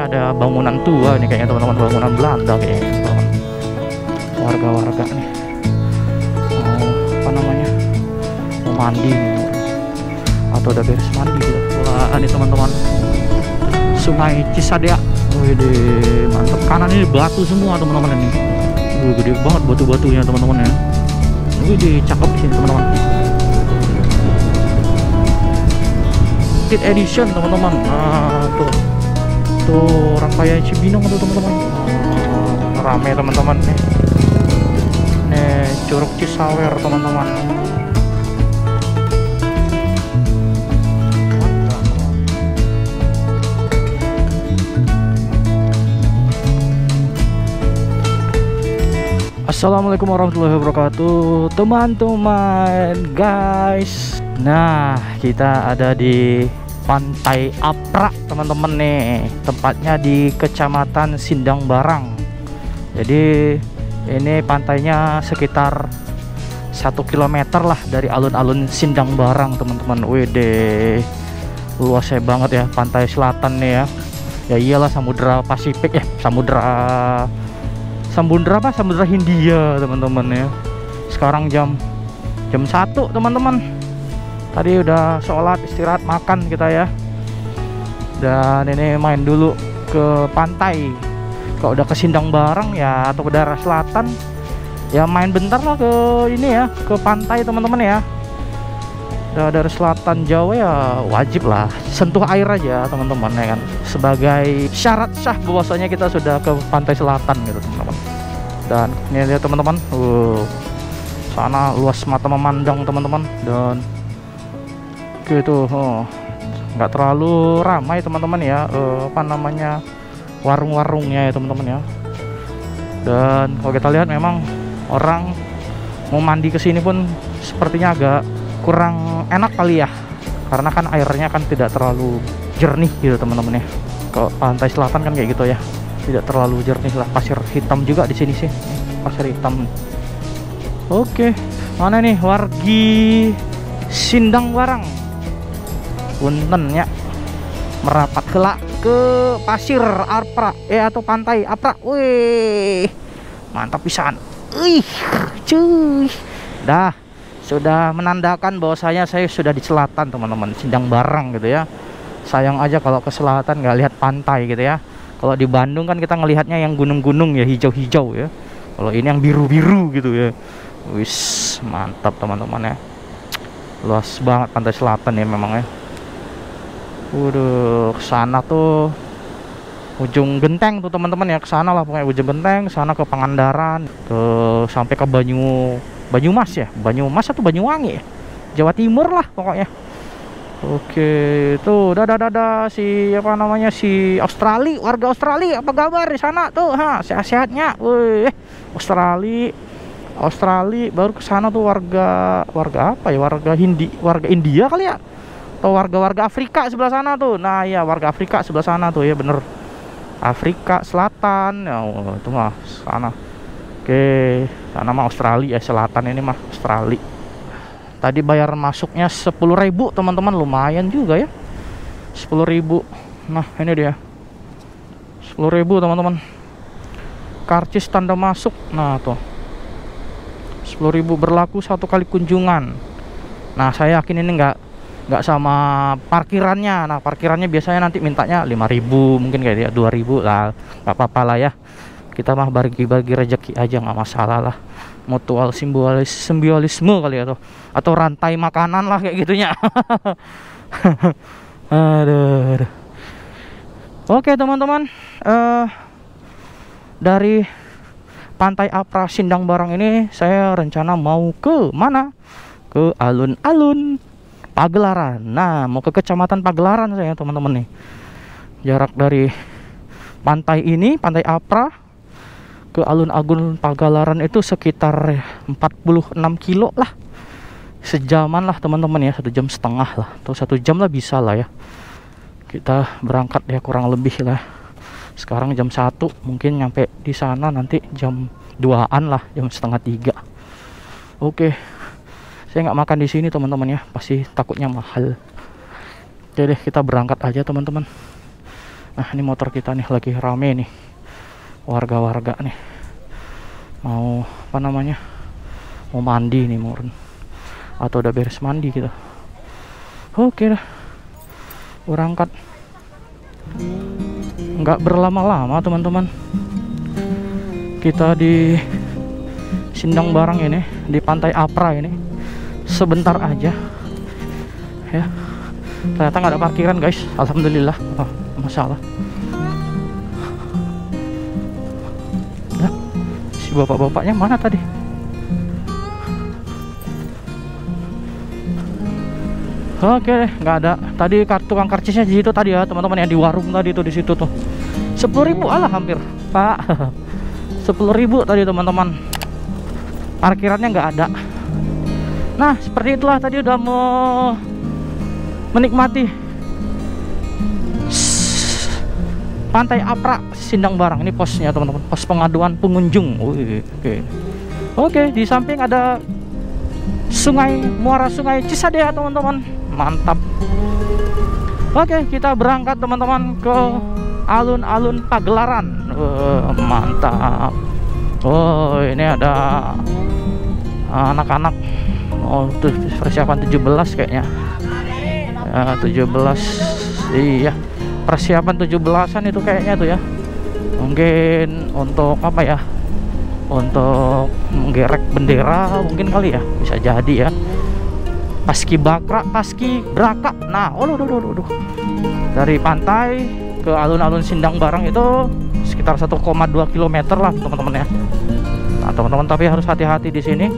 Ini ada bangunan tua nih kayaknya teman-teman, bangunan Belanda kayaknya teman-teman. Warga-warga nih mau apa namanya, mau mandi nih, atau udah beres mandi gitu. Wah ini teman-teman, Sungai Cisadea. Wih mantap, kanan ini batu semua teman-teman ini. Wih gede banget batu-batunya teman-teman ya. Wih cakep sih teman-teman. Kit edition teman-teman. Nah tuh rangkaian Cibinong tuh teman-teman. Rame teman-teman nih. Nih Curug Cisawer teman-teman. Assalamualaikum warahmatullahi wabarakatuh teman-teman guys. Nah kita ada di Pantai Apra teman-teman nih. Tempatnya di Kecamatan Sindang Barang. Jadi ini pantainya sekitar 1 km lah dari alun-alun Sindang Barang teman-teman. Wede luasnya banget ya pantai selatan nih ya. Ya iyalah Samudra Pasifik ya, Samudra Hindia teman-teman ya. Sekarang jam 1 teman-teman. Tadi udah sholat, istirahat, makan kita ya. Dan ini main dulu ke pantai. Kalau udah ke Sindang Barang ya atau ke daerah selatan ya main bentar lah ke ini ya, ke pantai teman-teman ya. Udah dari selatan Jawa ya wajib lah sentuh air aja teman-teman ya kan, sebagai syarat sah bahwasanya kita sudah ke pantai selatan gitu teman-teman. Dan ini lihat teman-teman, sana luas mata memandang teman-teman. Dan gitu, nggak terlalu ramai teman-teman ya, apa namanya, warung-warungnya ya teman-teman ya. Dan kalau kita lihat memang orang mau mandi ke sini pun sepertinya agak kurang enak kali ya, karena kan airnya kan tidak terlalu jernih gitu teman-teman ya. Ke pantai selatan kan kayak gitu ya, tidak terlalu jernih lah. Pasir hitam juga di sini sih, pasir hitam. Oke, mana nih wargi Sindang Barang punten ya, merapat kelak ke pasir Apra atau pantai Apra. Wih mantap pisan. Cuy, dah sudah menandakan bahwasanya saya sudah di selatan teman-teman, Sindang Barang gitu ya. Sayang aja kalau ke selatan nggak lihat pantai gitu ya. Kalau di Bandung kan kita ngelihatnya yang gunung-gunung ya, hijau-hijau ya. Kalau ini yang biru-biru gitu ya. Wis mantap teman-teman ya. Luas banget pantai selatan ya memang ya. Waduh, kesana tuh ujung genteng tuh teman-teman ya, kesana lah pokoknya ujung genteng, sana ke Pangandaran, ke sampai ke Banyumas ya, Banyumas atau Banyuwangi ya, Jawa Timur lah pokoknya. Oke, tuh dadah si apa namanya, si Australia, warga Australia apa kabar di sana tuh, sehat-sehatnya. Wih, Australia baru ke sana tuh warga apa ya, warga India kali ya, atau warga Afrika sebelah sana tuh. Nah ya warga Afrika sebelah sana tuh ya, bener, Afrika Selatan ya, itu mah sana. Oke, sana mah Australia ya, selatan ini mah Australia. Tadi bayar masuknya 10.000 teman-teman, lumayan juga ya, 10.000. Nah ini dia 10.000 teman-teman, karcis tanda masuk. Nah tuh 10.000 berlaku 1 kali kunjungan. Nah saya yakin ini nggak sama parkirannya. Nah parkirannya biasanya nanti mintanya 5.000 mungkin kayak dia 2.000 lah, nggak apa-apa lah ya, kita mah bagi-bagi rezeki aja, nggak masalah lah. Mutual simbiolisme kali ya, atau rantai makanan lah kayak gitunya. aduh. Oke teman-teman, dari Pantai Apra Sindang Barang ini saya rencana mau ke mana, ke alun-alun Pagelaran. Nah mau ke Kecamatan Pagelaran saya teman-teman nih. Jarak dari pantai ini, Pantai Apra, ke alun-alun Pagelaran itu sekitar 46 kilo lah. Sejaman lah teman-teman ya, 1,5 jam lah, atau 1 jam lah bisa lah ya. Kita berangkat ya kurang lebih lah. Sekarang jam 1, mungkin nyampe di sana nanti jam 2-an lah, jam 2:30. Oke, saya nggak makan di sini teman-teman ya, pasti takutnya mahal. Oke deh, kita berangkat aja teman-teman. Nah ini motor kita nih lagi rame nih, warga-warga nih mau apa namanya, mau mandi nih murun, atau udah beres mandi gitu. Oke dah, berangkat. Nggak berlama-lama teman-teman, kita di Sindang Barang ini, di Pantai Apra ini sebentar aja ya. Ternyata nggak ada parkiran guys, alhamdulillah. Masalah ya, si bapak-bapaknya mana tadi? Oke, nggak ada. Tadi tukang karcisnya di situ tadi ya teman-teman, yang di warung tadi tuh, di situ tuh 10.000, alah hampir pak. 10.000 tadi teman-teman, parkirannya nggak ada. Nah seperti itulah, tadi udah mau menikmati Pantai Apra Sindang Barang. Ini posnya teman-teman, pos pengaduan pengunjung. Oke, di samping ada muara sungai Cisadea teman-teman, mantap. Oke, kita berangkat teman-teman ke alun-alun Pagelaran. Mantap. Oh ini ada anak-anak, oh tuh persiapan 17 kayaknya ya, 17. Iya, persiapan 17-an itu kayaknya tuh ya. Mungkin untuk apa ya, untuk menggerek bendera mungkin kali ya, bisa jadi ya. Paski Braka. Nah, dari pantai ke alun-alun Sindang Barang itu sekitar 1,2 km lah teman-teman ya. Nah teman-teman, tapi harus hati-hati di sini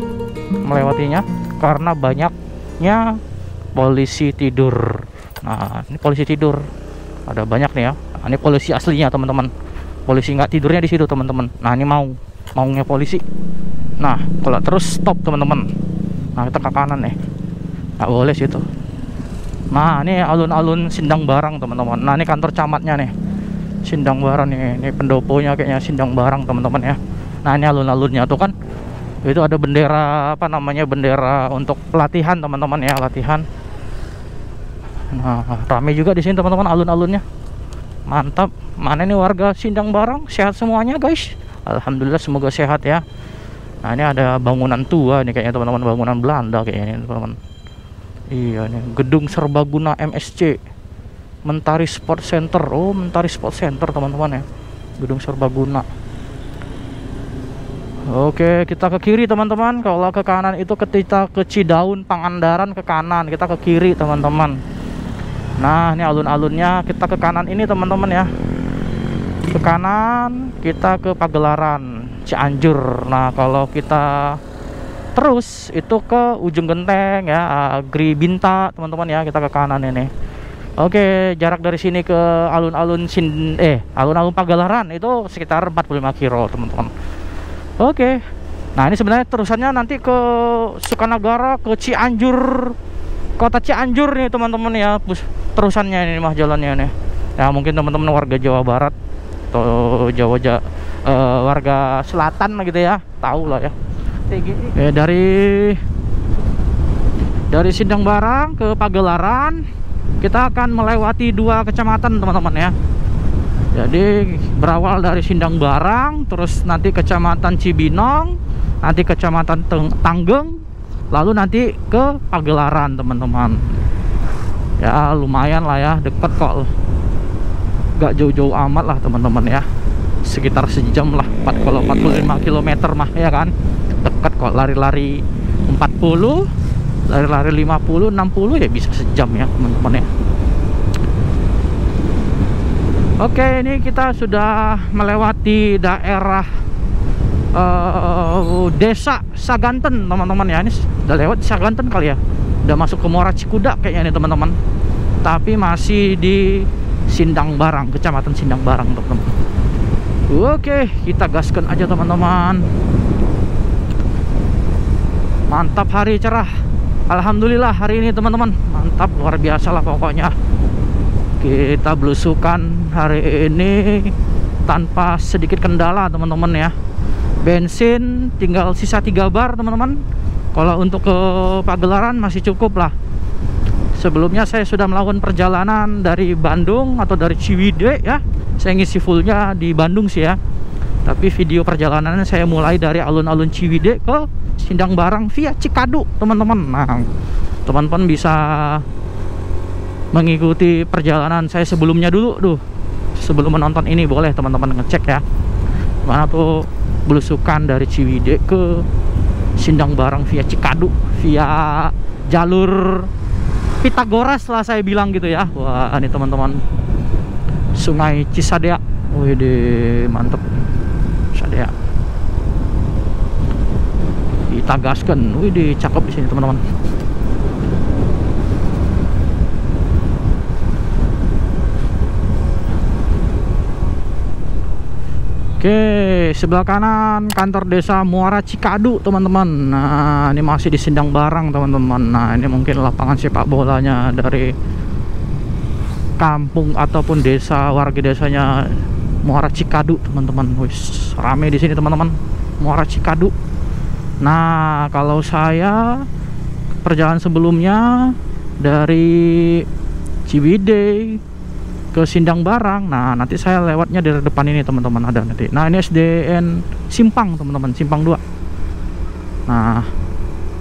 melewatinya karena banyaknya polisi tidur. Nah ini polisi tidur, ada banyak nih ya. Nah, ini polisi aslinya teman-teman, polisi nggak tidurnya di situ teman-teman. Nah ini maunya polisi. Nah kalau terus stop teman-teman. Nah kita ke kanan nih, nggak boleh situ. Nah ini alun-alun Sindang Barang teman-teman. Nah ini kantor camatnya nih, Sindang Barang nih. Ini pendoponya kayaknya Sindang Barang teman-teman ya. Nah ini alun-alunnya tuh kan, itu ada bendera apa namanya, bendera untuk pelatihan teman-teman ya, latihan. Nah rame juga di sini teman-teman alun-alunnya, mantap. Mana nih warga Sindang Barang, sehat semuanya guys, alhamdulillah, semoga sehat ya. Nah ini ada bangunan tua nih kayaknya teman-teman, bangunan Belanda kayaknya ini teman-teman. Iya nih, gedung serbaguna MSC, Mentari Sport Center. Oh Mentari Sport Center teman-teman ya, gedung serbaguna. Oke, kita ke kiri teman-teman. Kalau ke kanan itu kita ke Cidaun Pangandaran, ke kanan. Kita ke kiri teman-teman. Nah ini alun-alunnya, kita ke kanan ini teman-teman ya. Ke kanan kita ke Pagelaran Cianjur. Nah kalau kita terus itu ke ujung genteng ya, Agri Binta teman-teman ya, kita ke kanan ini. Oke, jarak dari sini ke alun-alun alun-alun Pagelaran itu sekitar 45 kilo teman-teman. Oke, nah ini sebenarnya terusannya nanti ke Sukanagara, ke Cianjur, kota Cianjur nih teman-teman ya, terusannya ini mah jalannya nih. Ya mungkin teman-teman warga Jawa Barat atau warga selatan gitu ya, tahu lah ya. Dari Sindang Barang ke Pagelaran kita akan melewati 2 kecamatan teman-teman ya. Jadi berawal dari Sindang Barang, terus nanti kecamatan Cibinong, nanti kecamatan Tanggeng, lalu nanti ke Pagelaran teman-teman. Ya lumayan lah ya, deket kok, gak jauh-jauh amat lah teman-teman ya, sekitar sejam lah. Kalau 45 km mah ya kan, deket kok. Lari-lari 40, lari-lari 50, 60 ya bisa sejam ya teman-teman ya. Oke, ini kita sudah melewati daerah desa Saganten teman-teman ya. Ini udah lewat Saganten kali ya, udah masuk ke Muara Cikuda kayaknya nih teman-teman, tapi masih di Sindang Barang, kecamatan Sindang Barang teman-teman. Oke, kita gaskan aja teman-teman. Mantap, hari cerah, alhamdulillah hari ini teman-teman, mantap, luar biasa lah pokoknya. Kita belusukan hari ini tanpa sedikit kendala teman-teman ya. Bensin tinggal sisa 3 bar teman-teman. Kalau untuk ke Pagelaran masih cukup lah, Sebelumnya saya sudah melakukan perjalanan dari Bandung atau dari Ciwidey ya. Saya ngisi fullnya di Bandung sih ya. Tapi video perjalanannya saya mulai dari alun-alun Ciwidey ke Sindang Barang via Cikadu, teman-teman. Nah, teman-teman bisa mengikuti perjalanan saya sebelumnya dulu tuh. Sebelum menonton ini boleh teman-teman ngecek ya. Mana tuh belusukan dari Ciwidey ke Sindang Barang via Cikadu, via jalur Pitagoras lah saya bilang gitu ya. Wah, ini teman-teman, Sungai Cisadea. Wih, mantep. Cisadea. Ditagaskan. Wih, cakep di sini teman-teman. Oke, sebelah kanan kantor desa Muara Cikadu, teman-teman. Nah, ini masih di Sindang Barang, teman-teman. Nah, ini mungkin lapangan sepak bolanya dari kampung ataupun desa, warga desanya Muara Cikadu, teman-teman. Wis, rame di sini, teman-teman. Muara Cikadu. Nah, kalau saya perjalanan sebelumnya dari Ciwidey ke Sindang Barang. Nah, nanti saya lewatnya dari depan ini, teman-teman, ada nanti. Nah, ini SDN Simpang, teman-teman, Simpang 2. Nah,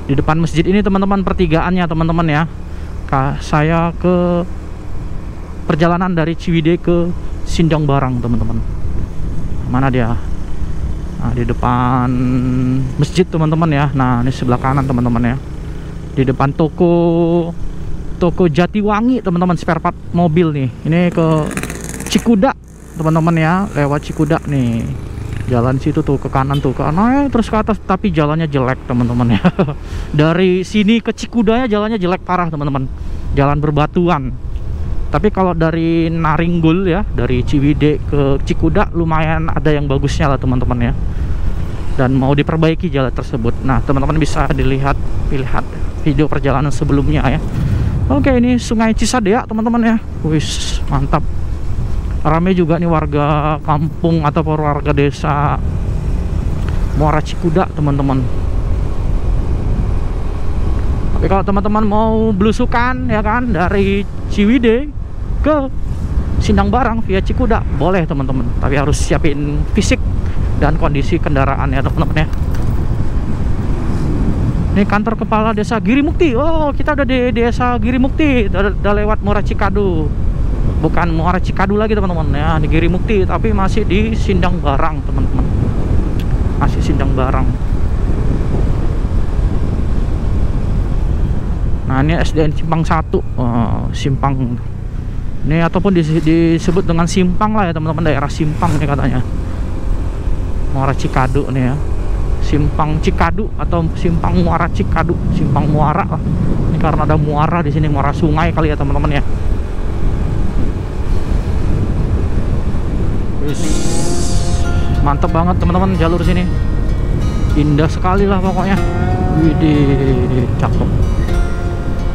di depan masjid ini, teman-teman, pertigaannya, teman-teman ya. Saya ke perjalanan dari Ciwidey ke Sindang Barang, teman-teman. Mana dia? Nah, di depan masjid, teman-teman ya. Nah, ini sebelah kanan, teman-teman ya. Di depan toko Jatiwangi, teman-teman, spare part mobil nih. Ini ke Cikuda, teman-teman ya, lewat Cikuda nih. Jalan situ tuh ke kanan tuh, ke kanan terus ke atas, tapi jalannya jelek, teman-teman ya. Dari sini ke Cikudanya jalannya jelek parah, teman-teman. Jalan berbatuan. Tapi kalau dari Naringgul ya, dari Ciwidey ke Cikuda lumayan ada yang bagusnya lah, teman-teman ya. Dan mau diperbaiki jalan tersebut. Nah, teman-teman bisa lihat video perjalanan sebelumnya ya. Oke, ini Sungai Cisadea, teman-teman ya. Wis, mantap. Rame juga nih warga kampung atau warga desa Muara Cikuda, teman-teman. Tapi kalau teman-teman mau belusukan ya kan dari Ciwidey ke Sindang Barang via Cikuda, boleh, teman-teman. Tapi harus siapin fisik dan kondisi kendaraan ya, teman-teman ya. Ini kantor kepala desa Girimukti. Oh, kita udah di desa Girimukti. Udah lewat Muara Cikadu. Bukan Muara Cikadu lagi, teman-teman ya. Di Girimukti, tapi masih di Sindang Barang, teman-teman. Masih Sindang Barang. Nah, ini SDN Simpang 1. Simpang. Ini ataupun disebut dengan Simpang lah ya, teman-teman. Daerah Simpang nih katanya. Muara Cikadu nih ya. Simpang Cikadu atau Simpang Muara Cikadu, Simpang Muara lah. Ini karena ada muara di sini, muara sungai kali ya, teman-teman ya. Mantap banget, teman-teman, jalur sini. Indah sekali lah pokoknya. Widih, cakep.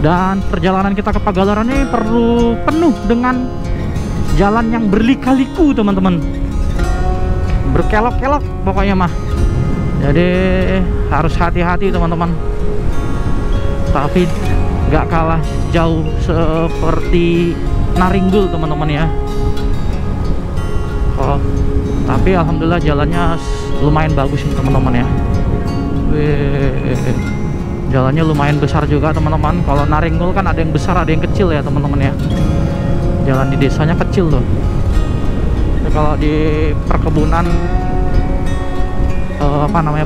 Dan perjalanan kita ke Pagalaran ini penuh dengan jalan yang berlika-liku, teman-teman. Berkelok-kelok pokoknya mah. Jadi harus hati-hati, teman-teman. Tapi gak kalah jauh seperti Naringgul, teman-teman ya. Oh, tapi alhamdulillah jalannya lumayan bagus nih, teman-teman ya. Jalannya lumayan besar juga, teman-teman. Kalau Naringgul kan ada yang besar, ada yang kecil ya, teman-teman ya. Jalan di desanya kecil tuh. Jadi kalau di perkebunan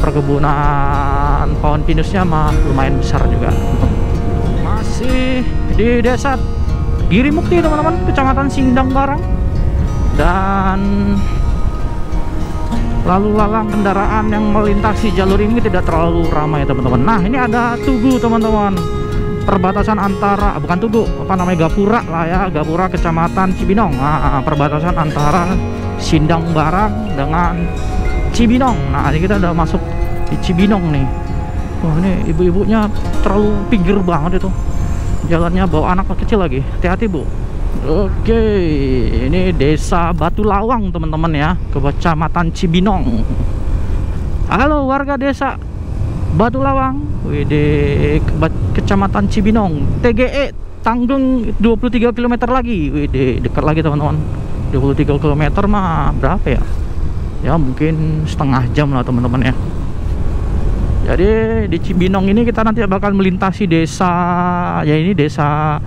perkebunan pohon pinusnya mah lumayan besar juga. Masih di desa Girimukti, teman-teman, kecamatan Sindang Barang. Dan lalu lalang kendaraan yang melintasi jalur ini tidak terlalu ramai, teman-teman. Nah, ini ada Tugu, teman-teman. Perbatasan antara, bukan Tugu, Gapura lah ya, Gapura kecamatan Cibinong. Nah, perbatasan antara Sindang Barang dengan Cibinong. Nah, ini kita udah masuk di Cibinong nih. Wah, ini ibu-ibunya terlalu pinggir banget itu. Jalannya bawa anak kecil lagi. Hati-hati, Bu. Oke, ini desa Batu Lawang, teman-teman ya, kecamatan Cibinong. Halo warga desa Batu Lawang, kecamatan Cibinong, TGE Tanggeng 23 km lagi. Wih, dekat lagi teman-teman. 23 km mah berapa ya? Ya mungkin setengah jam lah teman-teman ya. Jadi di Cibinong ini kita nanti bakal melintasi desa, ya ini desa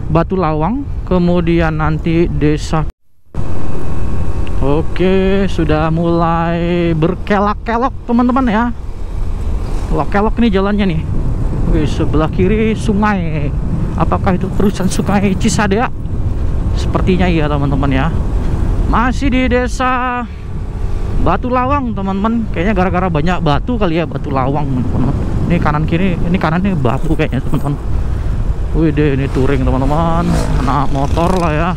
Batu Lawang, kemudian nanti desa. Oke, sudah mulai berkelok-kelok teman-teman ya. Kelok-kelok nih jalannya nih. Oke, sebelah kiri sungai. Apakah itu terusan sungai Cisadea? Sepertinya iya teman-teman ya. Masih di desa Batu Lawang teman-teman. Kayaknya gara-gara banyak batu kali ya, Batu Lawang teman-teman. Ini kanan kiri, ini kanan ini batu kayaknya teman-teman. Wih deh, ini touring teman-teman, anak motor lah ya.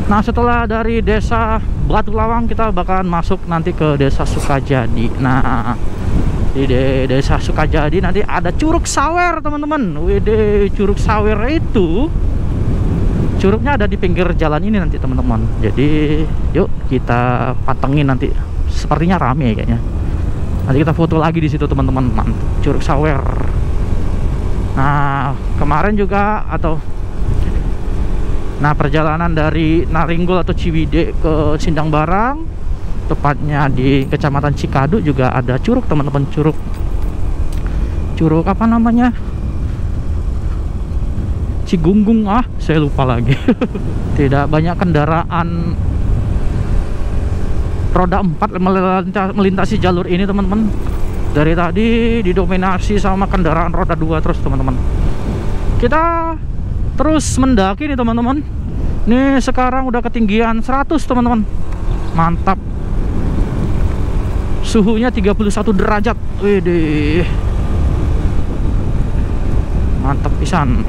Nah, setelah dari desa Batu Lawang kita bakalan masuk nanti ke desa Sukajadi. Nah, di desa Sukajadi nanti ada Curug Sawer teman-teman. Wih deh, Curug Sawer itu curugnya ada di pinggir jalan ini nanti teman-teman. Jadi yuk kita pantengin nanti. Sepertinya rame kayaknya. Nanti kita foto lagi di situ teman-teman. Mantap, Curug Sawer. Nah, kemarin juga perjalanan dari Naringgol atau Ciwidey ke Sindang Barang, tepatnya di Kecamatan Cikadu juga ada curug teman-teman. Curug apa namanya? Cigunggung, saya lupa lagi. Tidak banyak kendaraan roda 4 melintasi jalur ini teman-teman. Dari tadi didominasi sama kendaraan roda 2 terus teman-teman. Kita terus mendaki nih teman-teman. Nih sekarang udah ketinggian 100 teman-teman. Mantap. Suhunya 31 derajat. Widih. Mantap pisan.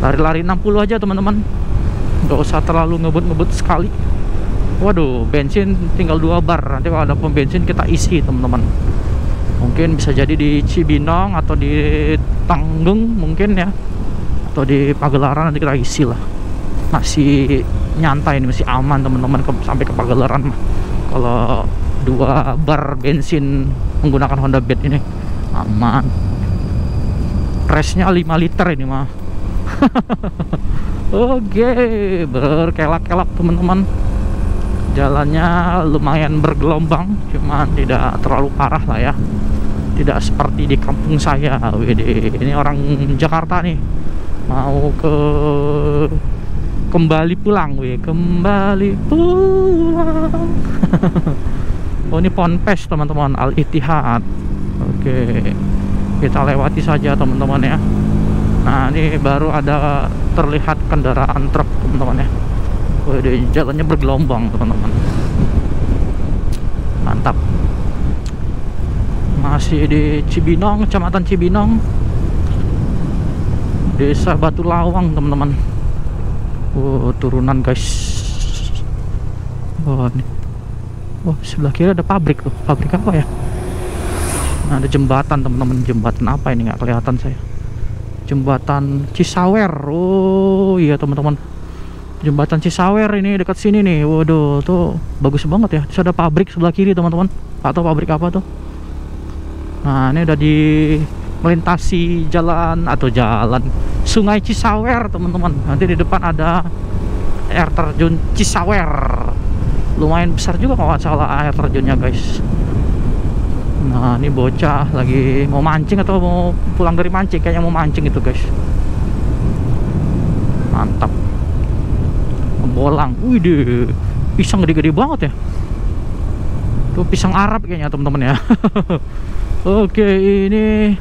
Lari-lari 60 aja teman-teman. Gak usah terlalu ngebut-ngebut sekali. Waduh, bensin tinggal 2 bar. Nanti kalau ada pom bensin kita isi teman-teman. Mungkin bisa jadi di Cibinong atau di Tanggeng mungkin ya, atau di Pagelaran nanti kita isi lah. Masih nyantai ini, masih aman teman-teman sampai ke Pagelaran mah. Kalau 2 bar bensin menggunakan Honda Beat ini aman. Resnya 5 liter ini mah. Oke, berkelak-kelak teman-teman. Jalannya lumayan bergelombang, cuman tidak terlalu parah lah ya. Tidak seperti di kampung saya. Wede, ini orang Jakarta nih, mau kembali pulang, kembali pulang. Oh, ini Ponpes teman-teman, Al Ittihad. Oke, kita lewati saja teman-teman ya. Nah, ini baru ada terlihat kendaraan truk teman-teman ya. Wede, jalannya bergelombang teman-teman. Mantap. Masih di Cibinong, Kecamatan Cibinong, Desa Batu Lawang teman-teman. Turunan guys. Ini. Sebelah kiri ada pabrik tuh. Pabrik apa ya? Nah, ada jembatan teman-teman. Jembatan apa ini? Nggak kelihatan saya. Jembatan Cisawer. Oh iya teman-teman. Jembatan Cisawer ini dekat sini nih. Waduh, tuh bagus banget ya. Terus ada pabrik sebelah kiri teman-teman. Atau pabrik apa tuh? Nah, ini udah di melintasi jalan Sungai Cisawer teman-teman. Nanti di depan ada air terjun Cisawer. Lumayan besar juga kalau nggak salah air terjunnya guys. Nah, ini bocah lagi mau mancing atau mau pulang dari mancing. Kayaknya mau mancing itu guys. Mantap. Bolang. Wih, pisang gede-gede banget ya. Tuh pisang Arab kayaknya teman-teman ya. Oke, ini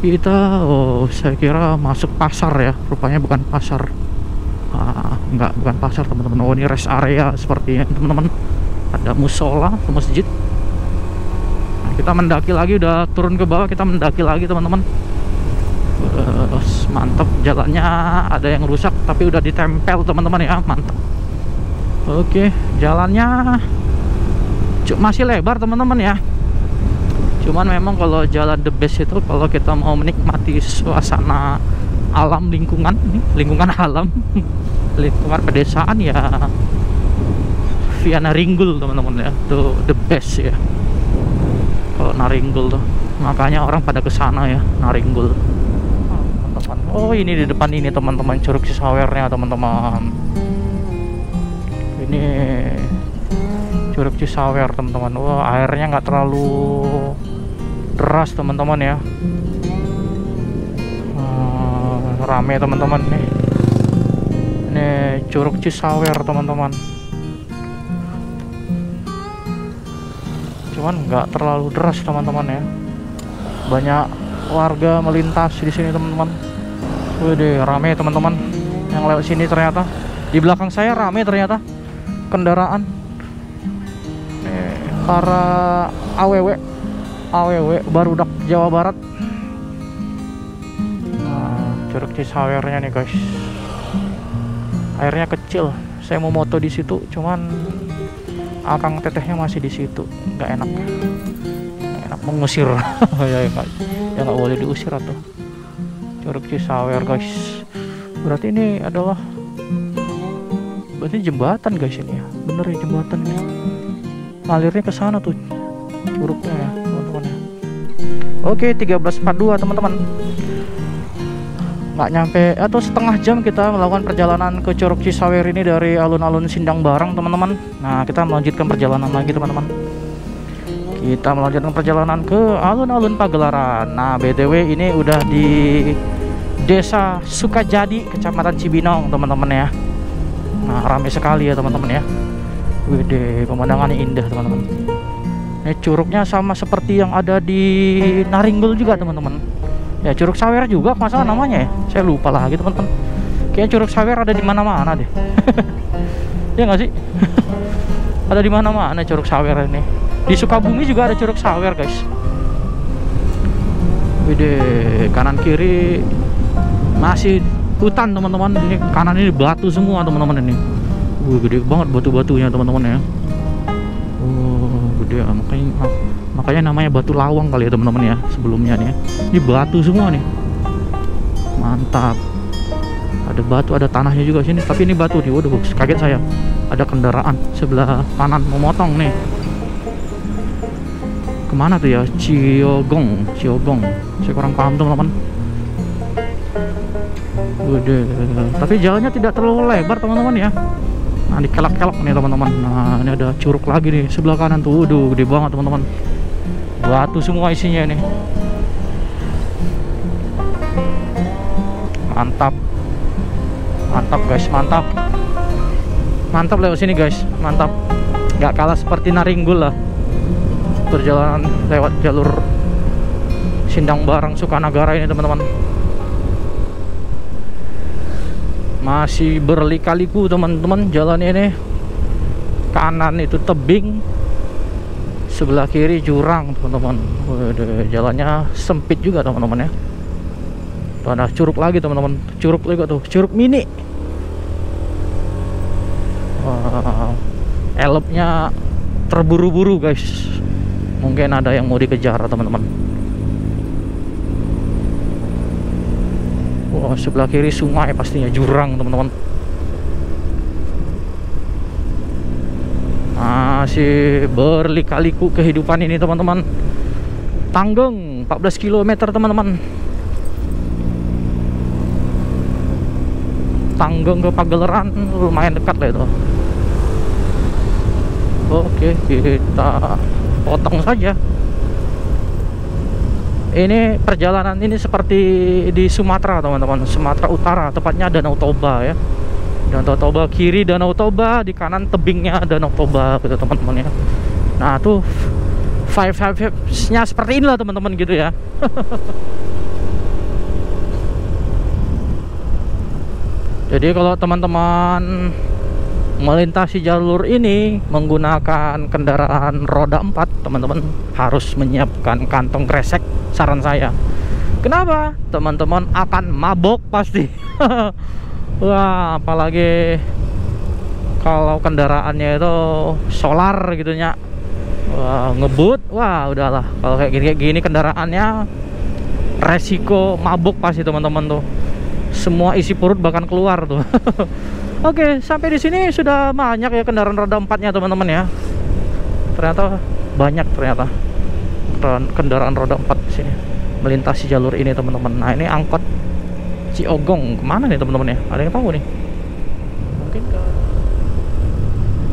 kita saya kira masuk pasar ya. Rupanya bukan pasar. Enggak, bukan pasar teman-teman. Oh, ini rest area sepertinya teman-teman. Ada musola atau masjid. Nah, kita mendaki lagi, udah turun ke bawah, kita mendaki lagi teman-teman. Mantap, jalannya ada yang rusak tapi udah ditempel teman-teman ya. Mantap. Oke, jalannya masih lebar teman-teman ya. Cuman memang kalau jalan the best itu kalau kita mau menikmati suasana alam, lingkungan alam, lingkungan pedesaan ya via Naringgol teman-teman ya. Itu the best ya kalau Naringgol tuh. Makanya orang pada kesana ya, Naringgol. teman-teman. Oh, ini di depan ini teman-teman, Curug Cisawernya teman-teman. Ini Curug Cisawer teman-teman. Wah, airnya nggak terlalu deras teman-teman ya. Rame teman-teman nih. Ini Curug Cisawer teman-teman. Cuman nggak terlalu deras teman-teman ya. Banyak warga melintas di sini teman-teman. Wih, rame teman-teman yang lewat sini ternyata. Di belakang saya rame ternyata kendaraan. Nih, para AWW barudak Jawa Barat. Nah, Curug Cisawernya nih guys. Airnya kecil. Saya mau moto di situ, cuman akang tetehnya masih di situ, nggak enak, mengusir. ya nggak boleh diusir atau. Curug Cisawer guys, berarti ini adalah jembatan guys ini ya, bener ya jembatan ini, ngalirnya ke sana tuh curugnya ya teman-teman ya. Oke, 13.42 teman-teman, nggak nyampe atau setengah jam kita melakukan perjalanan ke Curug Cisawer ini dari alun-alun Sindang Barang teman-teman. Nah, kita melanjutkan perjalanan lagi teman-teman. Kita melanjutkan perjalanan ke alun-alun Pagelaran. Nah, BTW ini udah di Desa Sukajadi, Kecamatan Cibinong teman-teman ya. Nah, ramai sekali ya teman-teman ya. Wede, pemandangannya indah teman-teman. Ini curugnya sama seperti yang ada di Naringgul juga teman-teman. Ya, Curug Sawer juga masalah namanya ya. Saya lupa lagi teman-teman. Kayaknya Curug Sawer ada di mana-mana deh. Ya nggak sih? Ada di mana-mana Curug Sawer ini. Di Sukabumi juga ada Curug Sawer guys. Wede, kanan kiri masih hutan teman-teman. Ini kanan ini batu semua teman-teman ini. Gede banget batu-batunya teman-teman ya. Gede, makanya namanya batu lawang kali ya teman-teman ya sebelumnya nih. Ini batu semua nih. Mantap. Ada batu, ada tanahnya juga sini, tapi ini batu nih. Waduh, kaget saya. Ada kendaraan sebelah kanan memotong nih. Kemana tuh ya? Ciogong. Saya kurang paham teman-teman. Udah, tapi jalannya tidak terlalu lebar teman-teman ya. Nah, dikelak-kelak nih teman-teman. Nah, ini ada curug lagi nih sebelah kanan tuh. Waduh, gede banget teman-teman. Batu semua isinya ini. Mantap guys, mantap lewat sini guys, mantap. Nggak kalah seperti Naringgul lah. Perjalanan lewat jalur Sindang Barang Sukanagara ini teman-teman. Masih berlika-liku teman-teman jalan ini. Kanan itu tebing, sebelah kiri jurang teman-teman. Jalannya sempit juga teman-teman ya. Tuh ada curug lagi teman-teman, curug lagi tuh, curug mini. Elopnya terburu-buru guys, mungkin ada yang mau dikejar teman-teman. Wah, sebelah kiri sungai pastinya, jurang teman-teman. Masih berlika-liku kehidupan ini teman-teman. Tanggeng 14 km teman-teman. Tanggeng ke Pagelaran lumayan dekat lah itu. Oke, kita potong saja. Ini perjalanan ini seperti di Sumatera teman-teman, Sumatera Utara, tepatnya Danau Toba ya. Danau Toba kiri, Danau Toba di kanan tebingnya Danau Toba gitu teman-teman ya. Nah tuh vibes-nya seperti inilah teman-teman gitu ya. Jadi kalau teman-teman melintasi jalur ini menggunakan kendaraan roda 4, teman-teman harus menyiapkan kantong kresek, saran saya. Kenapa? Teman-teman akan mabok pasti. Wah, apalagi kalau kendaraannya itu solar gitu nya. Wah, ngebut. Wah, udahlah. Kalau kayak gini kendaraannya resiko mabok pasti teman-teman tuh. Semua isi perut bahkan keluar tuh. Oke, sampai di sini sudah banyak ya kendaraan roda 4-nya teman-teman ya. Ternyata banyak kendaraan roda 4 di sini melintasi jalur ini teman-teman. Nah, ini angkot Ciogong kemana nih teman-teman ya? Ada yang tahu nih? Mungkin ke...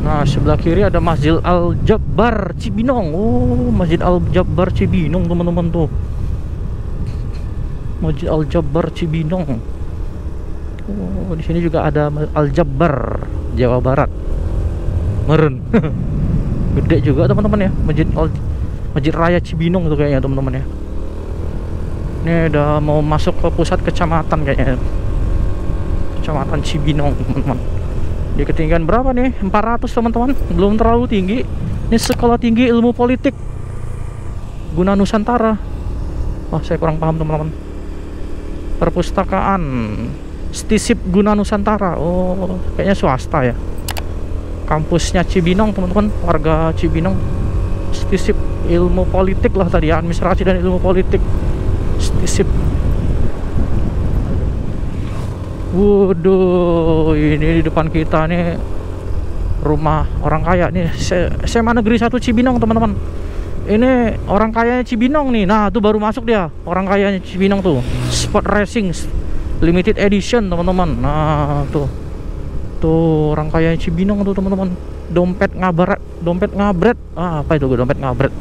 Nah, sebelah kiri ada Masjid Al-Jabbar Cibinong. Oh, Masjid Al-Jabbar Cibinong teman-teman tuh. Masjid Al-Jabbar Cibinong. Oh, di sini juga ada Al-Jabbar Jawa Barat. Meren. Gede juga teman-teman ya, Masjid Raya Cibinong tuh kayaknya teman-teman ya. Ini udah mau masuk ke pusat kecamatan kayaknya. Kecamatan Cibinong teman-teman. Di ketinggian berapa nih? 400 teman-teman. Belum terlalu tinggi. Ini Sekolah Tinggi Ilmu Politik Guna Nusantara. Wah, saya kurang paham teman-teman. Perpustakaan Stisip Guna Nusantara. Oh, kayaknya swasta ya. Kampusnya Cibinong teman-teman, warga Cibinong. Stisip Ilmu Politik lah tadi ya, Administrasi dan Ilmu Politik. Stisip. Waduh, ini di depan kita nih rumah orang kaya nih. SMA Negeri 1 Cibinong teman-teman. Ini orang kayanya Cibinong nih. Nah, tuh baru masuk dia, orang kayanya Cibinong tuh. Sport Racing Limited Edition teman-teman. Nah, tuh orang kayanya Cibinong tuh teman-teman. Dompet ngabret. Ah, apa itu dompet ngabret?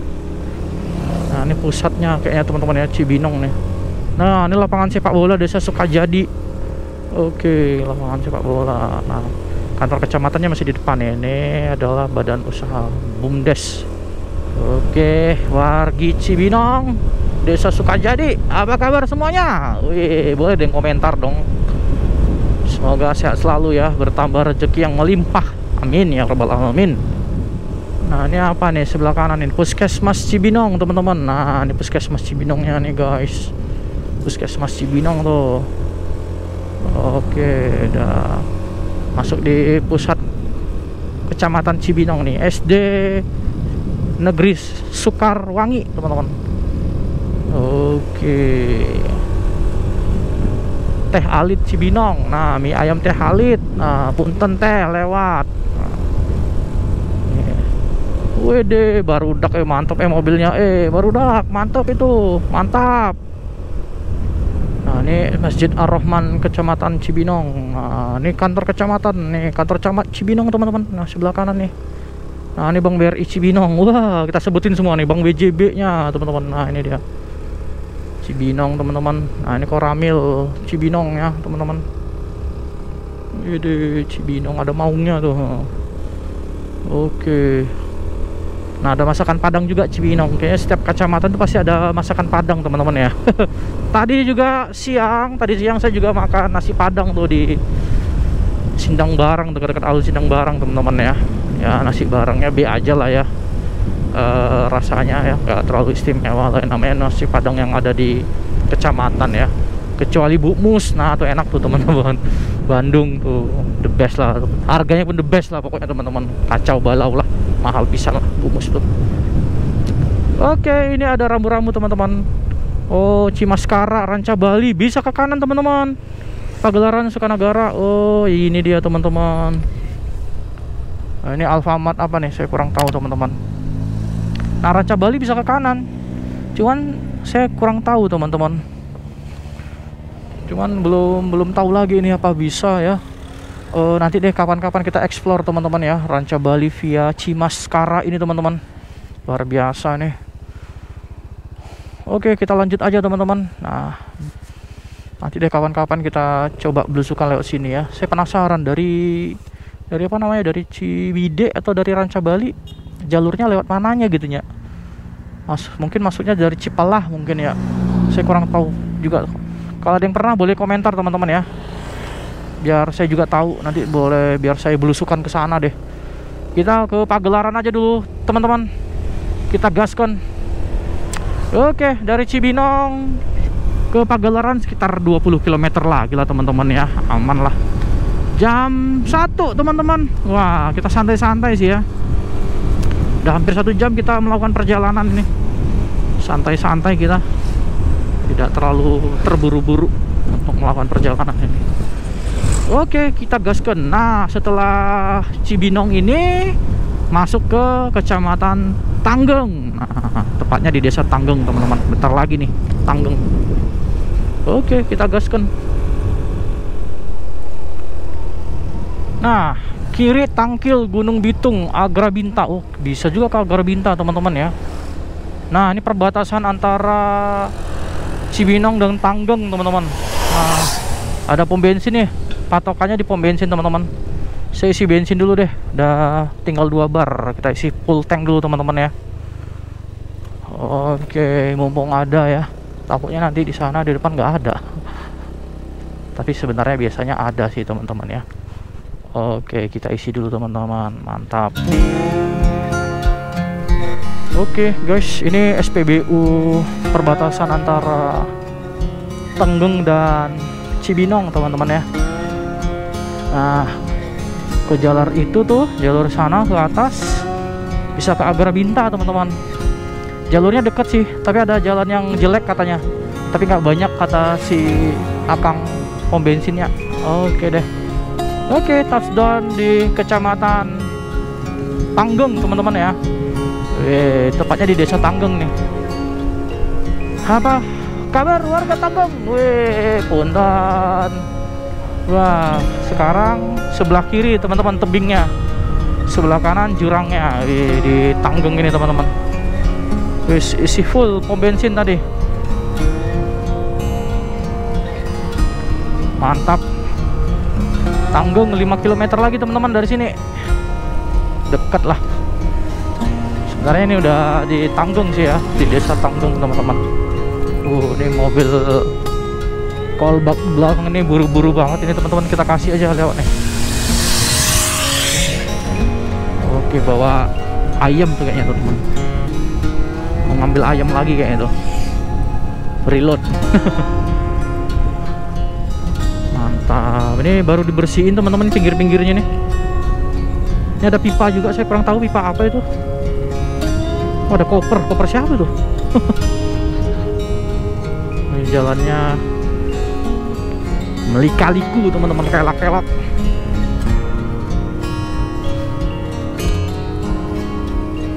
Nah, ini pusatnya kayaknya teman-teman ya, Cibinong nih. Nah, ini lapangan sepak bola Desa Sukajadi. Oke, lapangan sepak bola. Nah, kantor kecamatannya masih di depan ya. Ini adalah badan usaha BUMDes. Oke, wargi Cibinong, Desa Sukajadi, apa kabar semuanya? Wih, boleh deh komentar dong. Semoga sehat selalu ya, bertambah rezeki yang melimpah. Amin ya rabbal alamin. Nah, ini apa nih sebelah kanan ini? Puskesmas Cibinong teman-teman. Nah, ini Puskesmas Cibinongnya nih guys. Puskesmas Cibinong tuh. Oke, udah masuk di pusat kecamatan Cibinong nih. SD Negeri Sukarwangi teman-teman. Oke, Teh Alit Cibinong. Nah, mie ayam Teh Alit. Nah, punten teh lewat. Wede, barudak mantap mobilnya. Barudak mantap itu, mantap. Nah, ini Masjid Ar-Rahman Kecamatan Cibinong. Nah, ini kantor kecamatan, nih kantor camat Cibinong teman-teman. Nah, sebelah kanan nih. Nah, ini Bank BRI Cibinong. Wah, kita sebutin semua nih, Bank BJB nya teman-teman. Nah, ini dia Cibinong teman-teman. Nah, ini Koramil Cibinong ya teman-teman. Ini Cibinong ada maungnya tuh. Oke. Nah, ada masakan Padang juga Cibinong. Kayaknya setiap kecamatan tuh pasti ada masakan Padang teman-teman ya. Tadi siang saya juga makan nasi Padang tuh di Sindang Barang, dekat-dekat alun Sindang Barang teman-teman ya. Ya, nasi barangnya B aja lah ya. Rasanya ya nggak terlalu istimewa lah, namanya nasi Padang yang ada di kecamatan ya. Kecuali Bu Mus, nah tuh enak tuh teman-teman. Bandung tuh the best lah. Harganya pun the best lah pokoknya teman-teman. Kacau balau lah, mahal pisan lah Bu Mus tuh. Oke, ini ada rambu-rambu teman-teman. Oh, Cimaskara, Ranca Bali, bisa ke kanan teman-teman. Pagelaran Sukanagara. Oh, ini dia teman-teman. Nah, ini Alfamart apa nih? Saya kurang tahu teman-teman. Nah, Ranca Bali bisa ke kanan. Cuman saya kurang tahu teman-teman. Cuman belum tahu lagi ini apa bisa ya. Nanti deh kapan-kapan kita explore teman-teman ya, Ranca Bali via Cimaskara ini teman-teman. Luar biasa nih. Oke, kita lanjut aja teman-teman. Nah, nanti deh kapan-kapan kita coba belusukan lewat sini ya. Saya penasaran dari apa namanya, dari Ciwidey atau dari Ranca Bali, jalurnya lewat mananya gitu ya. Mungkin masuknya dari Cipalah mungkin ya. Saya kurang tahu juga. Kalau ada yang pernah boleh komentar teman-teman ya. Biar saya juga tahu, nanti boleh biar saya belusukan ke sana deh. Kita ke Pagelaran aja dulu teman-teman. Kita gaskan. Oke, dari Cibinong ke Pagelaran sekitar 20 km lagi lah teman-teman ya. Aman lah. Jam 1 teman-teman. Wah, kita santai-santai sih ya. Udah hampir 1 jam kita melakukan perjalanan ini. Santai-santai kita. Tidak terlalu terburu-buru untuk melakukan perjalanan ini. Oke, kita gaskan. Nah, setelah Cibinong ini masuk ke Kecamatan Tanggeng. Nah, tepatnya di Desa Tanggeng teman-teman. Bentar lagi nih, Tanggeng. Oke, kita gaskan. Nah, kiri Tangkil Gunung Bitung Agrabinta. Oh, bisa juga ke Agrabinta teman-teman ya. Nah, ini perbatasan antara Cibinong dan Tanggeng teman-teman. Nah, ada pom bensin nih. Patokannya di pom bensin teman-teman. Saya isi bensin dulu deh. Udah tinggal 2 bar. Kita isi full tank dulu teman-teman ya. Oke, mumpung ada ya. Takutnya nanti di sana di depan nggak ada. Tapi sebenarnya biasanya ada sih teman-teman ya. Oke, kita isi dulu teman-teman. Mantap. Oke guys, ini SPBU perbatasan antara Tanggeng dan Cibinong teman-teman ya. Nah, ke jalur itu tuh, jalur sana ke atas bisa ke Agrabinta teman-teman. Jalurnya dekat sih, tapi ada jalan yang jelek katanya. Tapi nggak banyak kata si akang pom bensinnya. Oke deh. Oke, touchdown di Kecamatan Tanggeng teman-teman ya. Tepatnya di Desa Tanggeng nih. Apa kabar warga Tanggeng? Punten. Wah, sekarang sebelah kiri teman-teman tebingnya, sebelah kanan jurangnya. Di Tanggeng ini teman-teman. Wis isi full pom bensin tadi. Mantap. Tanggeng 5 km lagi teman-teman dari sini. Dekat lah. Sebenarnya ini udah di Tanggeng sih ya, di Desa Tanggeng teman-teman. Ini mobil kolbak belakang ini buru-buru banget ini teman-teman, kita kasih aja lewat nih. Oke, bawa ayam tuh kayaknya teman-teman. Mau ngambil ayam lagi kayaknya tuh. Reload. Mantap. Ini baru dibersihin teman-teman pinggir-pinggirnya nih. Ini ada pipa juga, saya kurang tahu pipa apa itu. Oh, ada koper siapa tuh? Ini jalannya melika-liku teman-teman, kelak-kelak.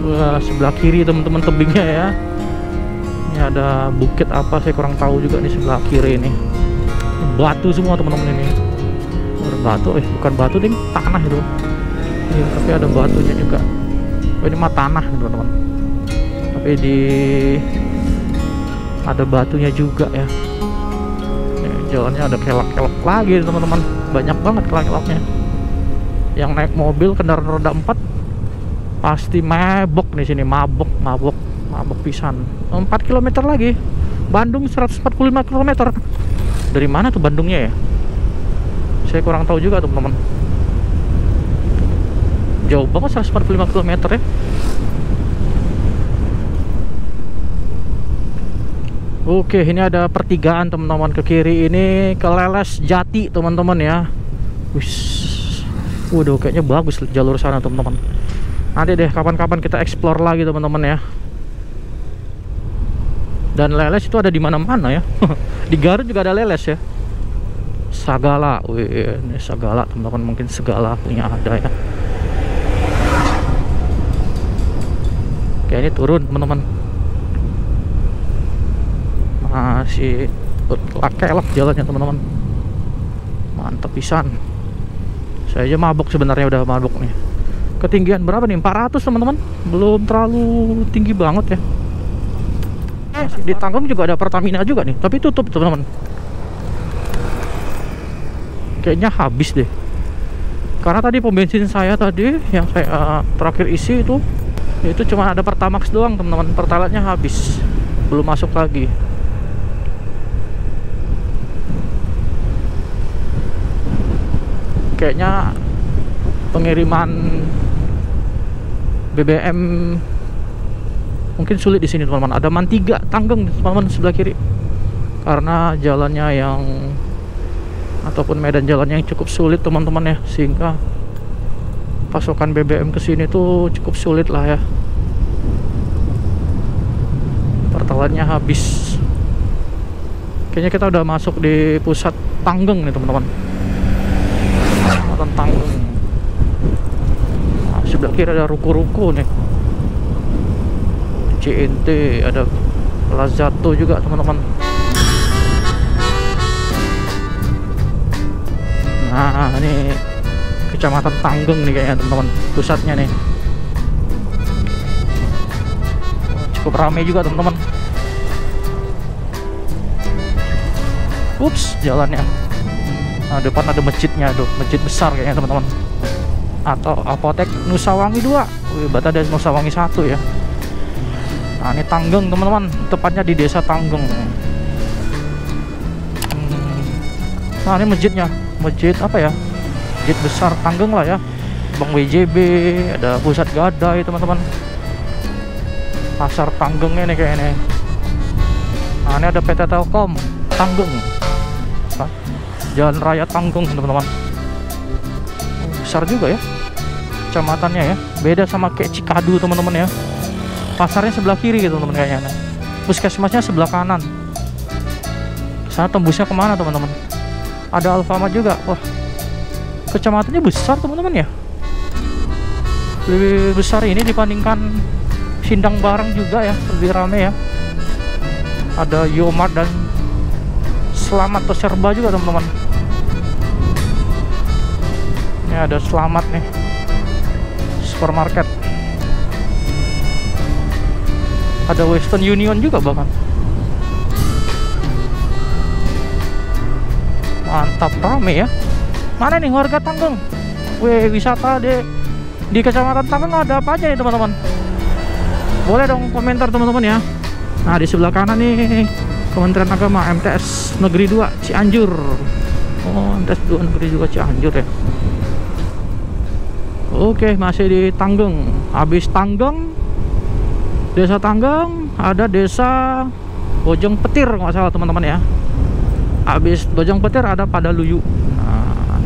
Wah, sebelah kiri teman-teman tebingnya ya. Ini ada bukit apa saya kurang tahu juga nih sebelah kiri ini. Batu semua teman-teman ini. Ada batu, bukan batu ding, tanah itu. Iya, tapi ada batunya juga. Oh, ini mah tanah teman-teman. Tapi ada batunya juga ya. Jalannya ada kelak-kelak lagi teman-teman, banyak banget kelak-kelaknya. Yang naik mobil kendaraan roda 4 pasti mabok nih sini, mabok pisan. 4 km lagi Bandung, 145 km. Dari mana tuh Bandungnya ya, saya kurang tahu juga teman-teman. Jauh banget 145 km ya. Oke, ini ada pertigaan teman-teman, ke kiri ini ke Leles Jati teman-teman ya. Wis, waduh kayaknya bagus jalur sana teman-teman. Nanti deh kapan-kapan kita explore lagi teman-teman ya. Dan Leles itu ada di mana-mana ya. Di Garut juga ada Leles ya. Sagala, wih, ini Sagala teman-teman, mungkin Segala punya ada ya. Oke, ini turun teman-teman. Masih kelak jalannya teman-teman, mantep pisan. Saya aja mabok sebenarnya, udah mabok nih. Ketinggian berapa nih? 400 teman-teman, belum terlalu tinggi banget ya. Di Tanggeng juga ada Pertamina juga nih, tapi tutup teman-teman. Kayaknya habis deh, karena tadi pom bensin saya tadi yang saya terakhir isi itu cuma ada Pertamax doang teman-teman. Pertalaitnya habis, belum masuk lagi. Kayaknya pengiriman BBM mungkin sulit di sini teman-teman. Ada Man 3 Tanggeng teman-teman sebelah kiri, karena jalannya yang ataupun medan jalannya yang cukup sulit teman-teman ya, sehingga pasokan BBM ke sini tuh cukup sulit lah ya. Pertalaitnya habis. Kayaknya kita udah masuk di pusat Tanggeng nih teman-teman. Tanggeng. Nah, sebelah kiri ada ruko-ruko nih. CNT, ada Lazato juga teman-teman. Nah, ini Kecamatan Tanggeng nih kayaknya teman-teman, pusatnya nih. Cukup ramai juga teman-teman. Ups, jalannya. Nah, depan ada masjidnya, tuh masjid besar kayaknya teman-teman. Atau apotek Nusawangi 2. Wih, berarti ada Nusawangi 1 ya. Nah, ini Tanggeng teman-teman, tepatnya di desa Tanggeng. Nah, ini masjidnya, masjid apa ya? Masjid besar Tanggeng lah ya. Bang WJB, ada pusat gadai teman-teman. Pasar Tanggeng ini kayaknya. Nah, ini ada PT Telkom Tanggeng. Nah, Jalan Raya Tanggeng teman-teman. Besar juga ya kecamatannya ya, beda sama kayak Cikadu teman-teman ya. Pasarnya sebelah kiri gitu teman-teman kayaknya. Puskesmasnya sebelah kanan. Sana tembusnya kemana teman-teman? Ada Alfamart juga. Wah, kecamatannya besar teman-teman ya, lebih besar ini dibandingkan Sindang Barang juga ya, lebih rame ya. Ada Yomart dan Selamat atau Serba juga teman-teman. Ini ada Selamat nih, supermarket. Ada Western Union juga bahkan. Mantap, rame ya. Mana nih warga Tanggeng? Wih, wisata di Kecamatan Tanggeng ada apa aja nih teman-teman? Boleh dong komentar teman-teman ya. Nah, di sebelah kanan nih Kementerian Agama, MTS Negeri 2 Cianjur. Oh, MTS 2 Negeri 2 Cianjur ya. Oke, masih di Tanggeng. Habis Tanggeng, desa Tanggeng, ada desa Bojong Petir nggak salah teman-teman ya. Habis Bojong Petir ada Padaluyu.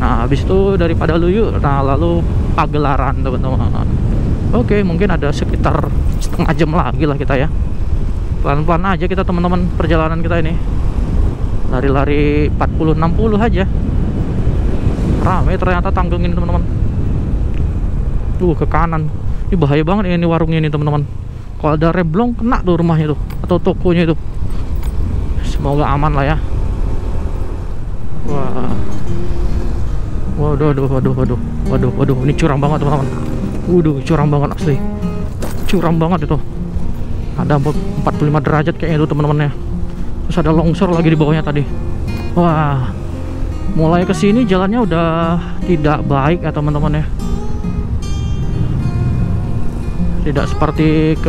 Nah, habis itu dari Padaluyu, nah lalu Pagelaran teman-teman. Oke, mungkin ada sekitar setengah jam lagi lah kita ya. Pelan-pelan aja kita teman-teman perjalanan kita ini. Lari-lari 40-60 aja. Ramai ternyata Tanggeng ini teman-teman. Ke kanan. Ini bahaya banget ini warungnya ini teman-teman. Kalau ada remblong kena tuh rumahnya tuh atau tokonya itu. Semoga aman lah ya. Wah. Waduh, ini curam banget teman-teman. Curam banget asli. Curam banget itu. Ada 45 derajat kayaknya itu teman-teman ya. Terus ada longsor lagi di bawahnya tadi. Wah. Mulai ke sini jalannya udah tidak baik ya teman-teman ya. Tidak seperti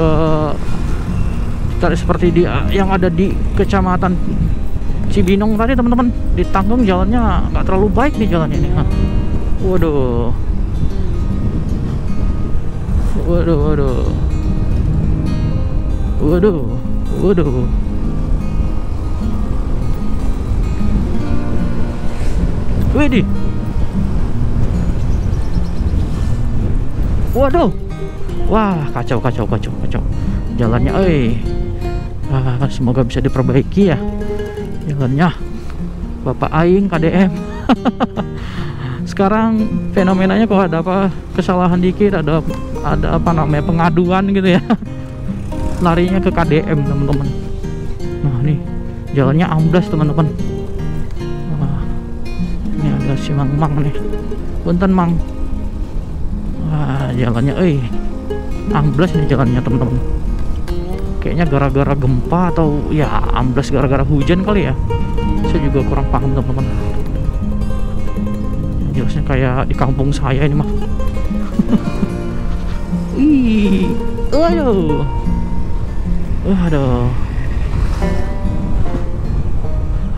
di yang ada di Kecamatan Cibinong tadi teman-teman. Di Tanggeng jalannya nggak terlalu baik nih jalannya ini. Waduh. Widih. Waduh. Wah, kacau. Jalannya, semoga bisa diperbaiki ya jalannya, Bapak Aing KDM. Sekarang fenomenanya kalau ada apa kesalahan dikit, ada apa namanya pengaduan gitu ya, larinya ke KDM teman-teman. Nah, nih jalannya amblas teman-teman. Wah, ini ada si Mang nih, punten Mang. Wah, jalannya amblas ini jalannya teman-teman. Kayaknya gara-gara gempa atau ya amblas gara-gara hujan kali ya. Saya juga kurang paham teman-teman. Jelasnya kayak di kampung saya ini mah. Aduh.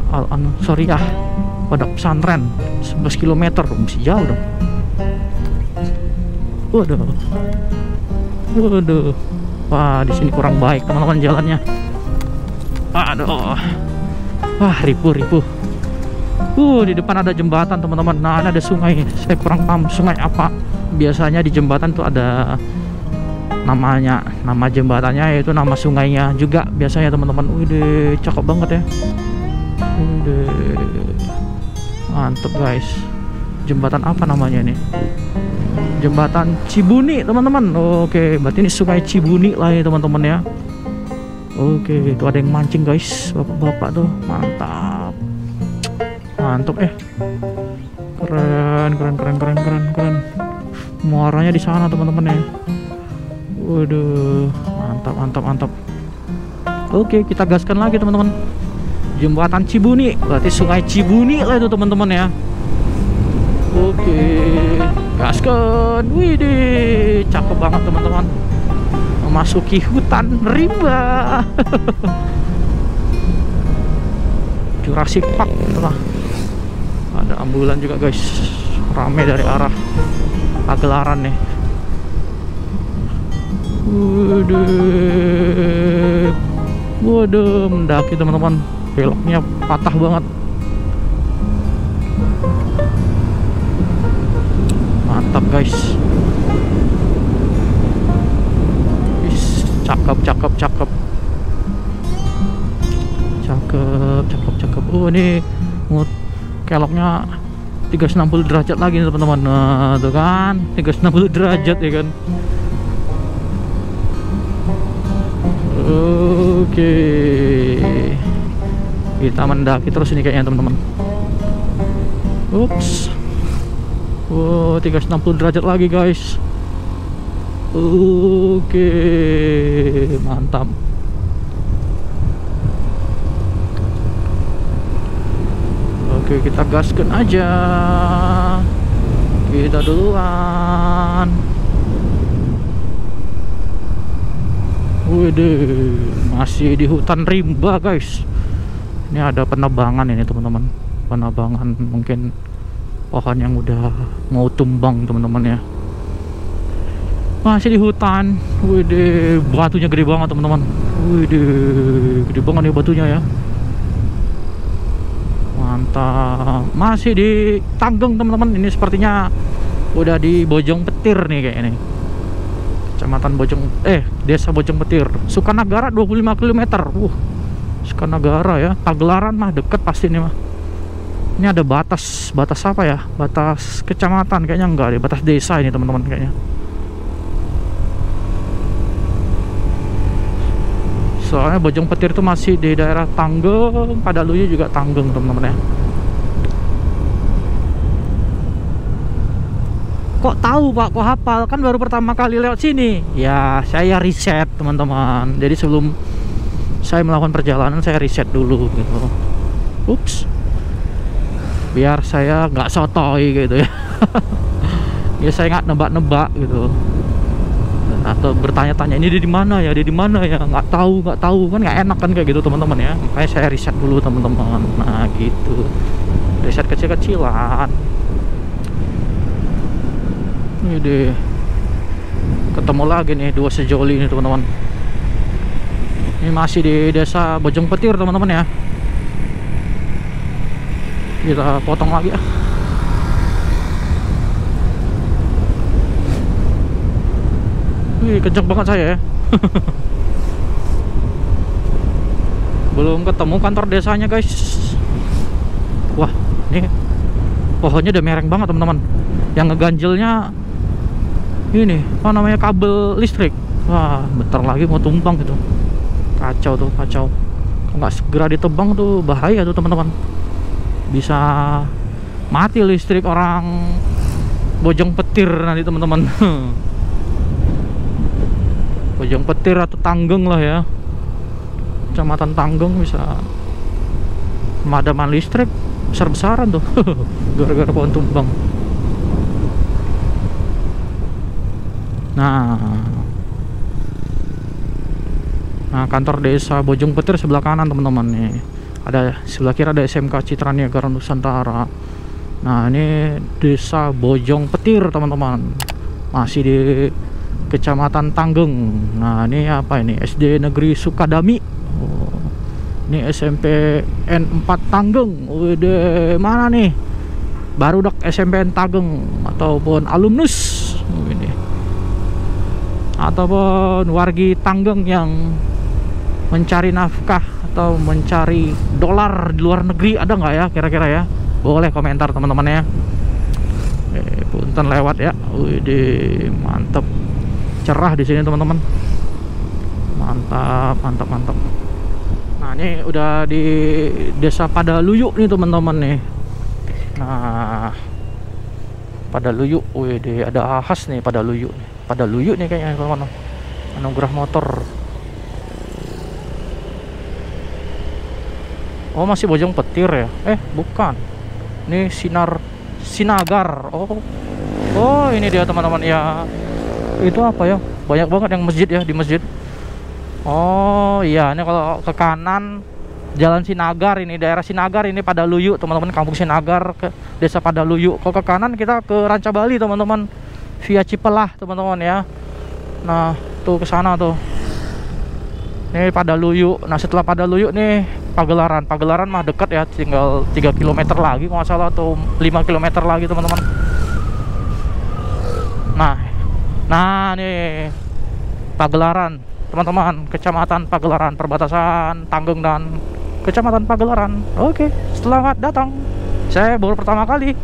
Al-Ansariyah pada pesantren 11 km, masih jauh dong. Waduh. Wah, di sini kurang baik teman-teman jalannya. Aduh. Wah, ripuh. Di depan ada jembatan teman-teman. Nah, ada sungai. Saya kurang paham sungai apa. Biasanya di jembatan tuh ada namanya, nama jembatannya yaitu nama sungainya juga biasanya teman-teman. Wih, cakep banget ya. Mantep guys. Jembatan apa namanya ini? Jembatan Cibuni teman-teman. Oke, berarti ini sungai Cibuni lah ya teman-teman ya. Oke, itu ada yang mancing guys, bapak-bapak tuh. Mantap Keren. Muaranya di sana teman-teman ya. Waduh, mantap. Oke, kita gaskan lagi teman-teman. Jembatan Cibuni, berarti Sungai Cibuni lah itu teman-teman ya. Oke, gaskan. Widih, cakep banget teman-teman. Memasuki hutan rimba. Jurassic Park teman. Ada ambulan juga guys, rame dari arah Pagelaran nih. Waduh, mendaki teman-teman, beloknya patah banget. Mantap guys. Cakep. Oh, ini keloknya 360 derajat lagi nih teman-teman. Nah, tuh kan 360 derajat ya kan. Oke, kita mendaki terus ini kayaknya teman-teman. Ups. Wow, 360 derajat lagi guys. Oke, mantap. Oke, kita gaskan aja. Kita duluan. Waduh, masih di hutan rimba guys. Ini ada penebangan ini teman-teman. Penebangan mungkin pohon yang udah mau tumbang teman-teman ya. Masih di hutan. Waduh, batunya gede banget teman-teman. Waduh, gede banget nih batunya ya. Mantap. Masih di Tanggeng teman-teman. Ini sepertinya udah di Bojong Petir nih kayak ini. Kecamatan Desa Bojong Petir. Sukanagara 25 km. Sukanagara ya. Pagelaran mah deket pasti nih mah. Ini ada batas apa ya? Batas kecamatan kayaknya enggak deh. Batas desa ini teman-teman kayaknya. Soalnya Bojong Petir itu masih di daerah Tanggeng, Padaluyu juga Tanggeng teman-teman ya. Kok tahu Pak, kok hafal? Kan baru pertama kali lewat sini. Ya, saya riset teman-teman. Jadi sebelum saya melakukan perjalanan, saya riset dulu gitu. Ups. Biar saya nggak sotoy gitu ya. Ya saya nggak nebak-nebak gitu. Atau bertanya-tanya ini di mana ya, nggak tahu kan nggak enak kan kayak gitu teman-teman ya. Makanya saya riset dulu teman-teman. Nah gitu, riset kecil-kecilan. Ini deh, ketemu lagi nih dua sejoli ini teman-teman. Ini masih di Desa Bojong Petir teman-teman ya. Kita potong lagi ya. Wih, kenceng banget saya ya. Belum ketemu kantor desanya guys. Wah, ini pohonnya udah mereng banget teman-teman. Yang ngeganjelnya ini apa namanya, kabel listrik. Wah, bentar lagi mau tumbang gitu. Kacau. Kalau nggak segera ditebang tuh bahaya tuh teman-teman. Bisa mati listrik orang Bojong Petir nanti teman-teman. Bojong Petir atau Tanggeng lah ya. Kecamatan Tanggeng bisa pemadaman listrik besar-besaran tuh. Gara-gara pohon tumbang. Nah, kantor Desa Bojong Petir sebelah kanan teman-teman nih. Ada sebelah kiri ada SMK Citra Niagara Nusantara. Nah, ini Desa Bojong Petir teman-teman. Masih di Kecamatan Tanggeng. Nah, ini apa ini? SD Negeri Sukadami. Oh, ini SMP N4 Tanggeng. Udah mana nih? Barudak SMPN Tanggeng ataupun alumnus ini. Ataupun wargi Tanggeng yang mencari nafkah atau mencari dolar di luar negeri, ada nggak ya kira-kira ya? Boleh komentar teman-teman ya. Punten lewat ya. Wih, mantep. Cerah di sini teman-teman. Mantap. Nah, ini udah di Desa Padaluyu nih teman-teman nih. Nah, Padaluyu. Wih, ada khas nih Padaluyu. Padaluyu nih kayaknya teman-teman. Anugerah motor. Oh, masih Bojong Petir ya? Bukan. Ini Sinagar. Oh, ini dia teman-teman ya. Itu apa ya? Banyak banget yang masjid ya, di masjid. Oh iya, ini kalau ke kanan Jalan Sinagar, ini daerah Sinagar, ini Padaluyu teman-teman, kampung Sinagar ke desa Padaluyu. Kalau ke kanan kita ke Ranca Bali teman-teman, via Cipelah teman-teman ya. Nah tuh ke sana tuh, ini Padaluyu. Nah setelah Padaluyu nih Pagelaran. Pagelaran mah dekat ya, tinggal 3 km lagi kalau nggak salah, atau 5 km lagi teman-teman. Nah nih Pagelaran teman-teman, Kecamatan Pagelaran, perbatasan Tanggeng dan Kecamatan Pagelaran. Oke, selamat datang. Saya baru pertama kali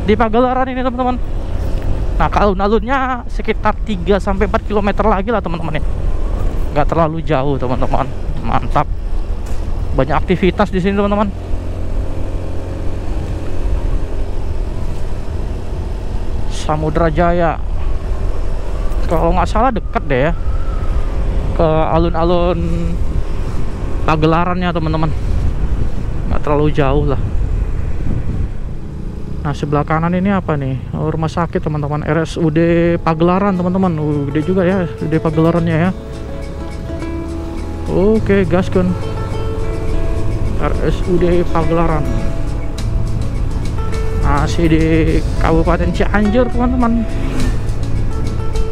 di Pagelaran ini teman-teman. Nah, ke alun-alunnya sekitar 3-4 km lagi lah teman-teman ya. Nggak terlalu jauh teman-teman. Mantap. Banyak aktivitas di sini teman-teman. Samudra Jaya. Kalau nggak salah dekat deh ya ke alun-alun Pagelarannya teman-teman, nggak terlalu jauh lah. Nah sebelah kanan ini apa nih? Rumah sakit teman-teman, RSUD Pagelaran teman-teman. Gede juga ya RSUD Pagelarannya ya. Oke gaskun, RSUD Pagelaran masih di Kabupaten Cianjur teman-teman.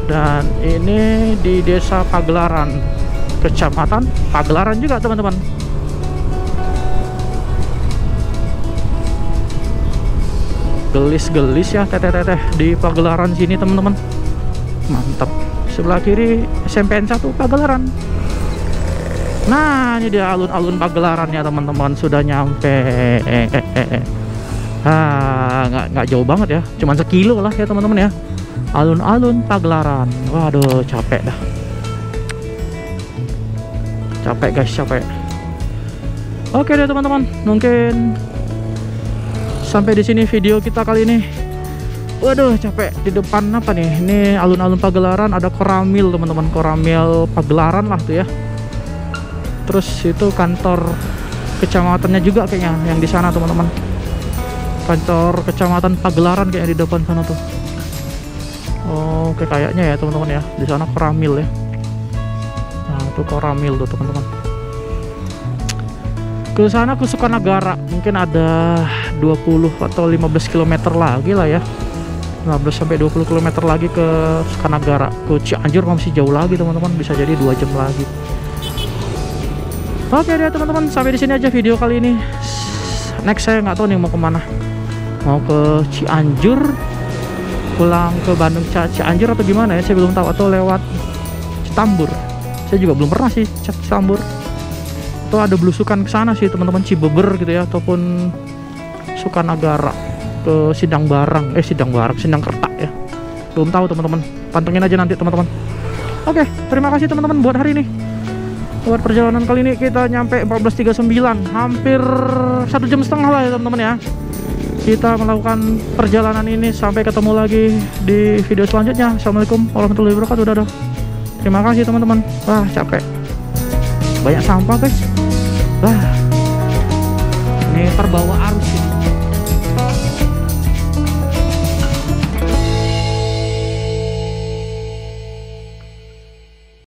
Dan ini di Desa Pagelaran, Kecamatan Pagelaran juga teman-teman. Gelis-gelis ya teteh-teteh di Pagelaran sini teman-teman. Mantap. Sebelah kiri SMPN 1 Pagelaran. Nah ini dia alun-alun Pagelarannya teman-teman, sudah nyampe. Nggak jauh banget ya, cuman sekilo lah ya teman-teman ya. Alun-alun Pagelaran. Waduh capek dah. Capek guys, capek. Oke deh teman-teman, mungkin sampai di sini video kita kali ini. Waduh capek. Di depan apa nih? Ini alun-alun Pagelaran, ada Koramil teman-teman, Koramil Pagelaran lah tuh ya. Terus itu kantor kecamatannya juga kayaknya yang di sana teman-teman. Kantor kecamatan Pagelaran kayaknya di depan sana tuh. Oke kayaknya ya teman-teman ya, di sana Koramil ya. Nah itu Koramil tuh teman-teman. Ke sana ke Sukanagara mungkin ada 20 atau 15 km lagi lah ya. 15-20 km lagi ke Sukanagara. Ke Cianjur masih jauh lagi teman-teman, bisa jadi 2 jam lagi. Oke deh teman-teman, sampai di sini aja video kali ini. Next saya nggak tahu nih mau kemana. Mau ke Cianjur, pulang ke Bandung Cianjur atau gimana ya, saya belum tahu, atau lewat Citambur. Saya juga belum pernah sih Citambur. Atau ada belusukan ke sana sih teman-teman, Cibeber gitu ya, ataupun Sukanagara ke Sindang Kerta ya. Belum tahu teman-teman. Pantengin aja nanti teman-teman. Oke, terima kasih teman-teman buat hari ini. Buat perjalanan kali ini kita nyampe 14.39, hampir 1,5 jam lah ya teman-teman ya. Kita melakukan perjalanan ini. Sampai ketemu lagi di video selanjutnya. Assalamualaikum warahmatullahi wabarakatuh. Dadah. Terima kasih teman-teman. Wah capek, banyak sampah guys. Wah ini terbawa arus.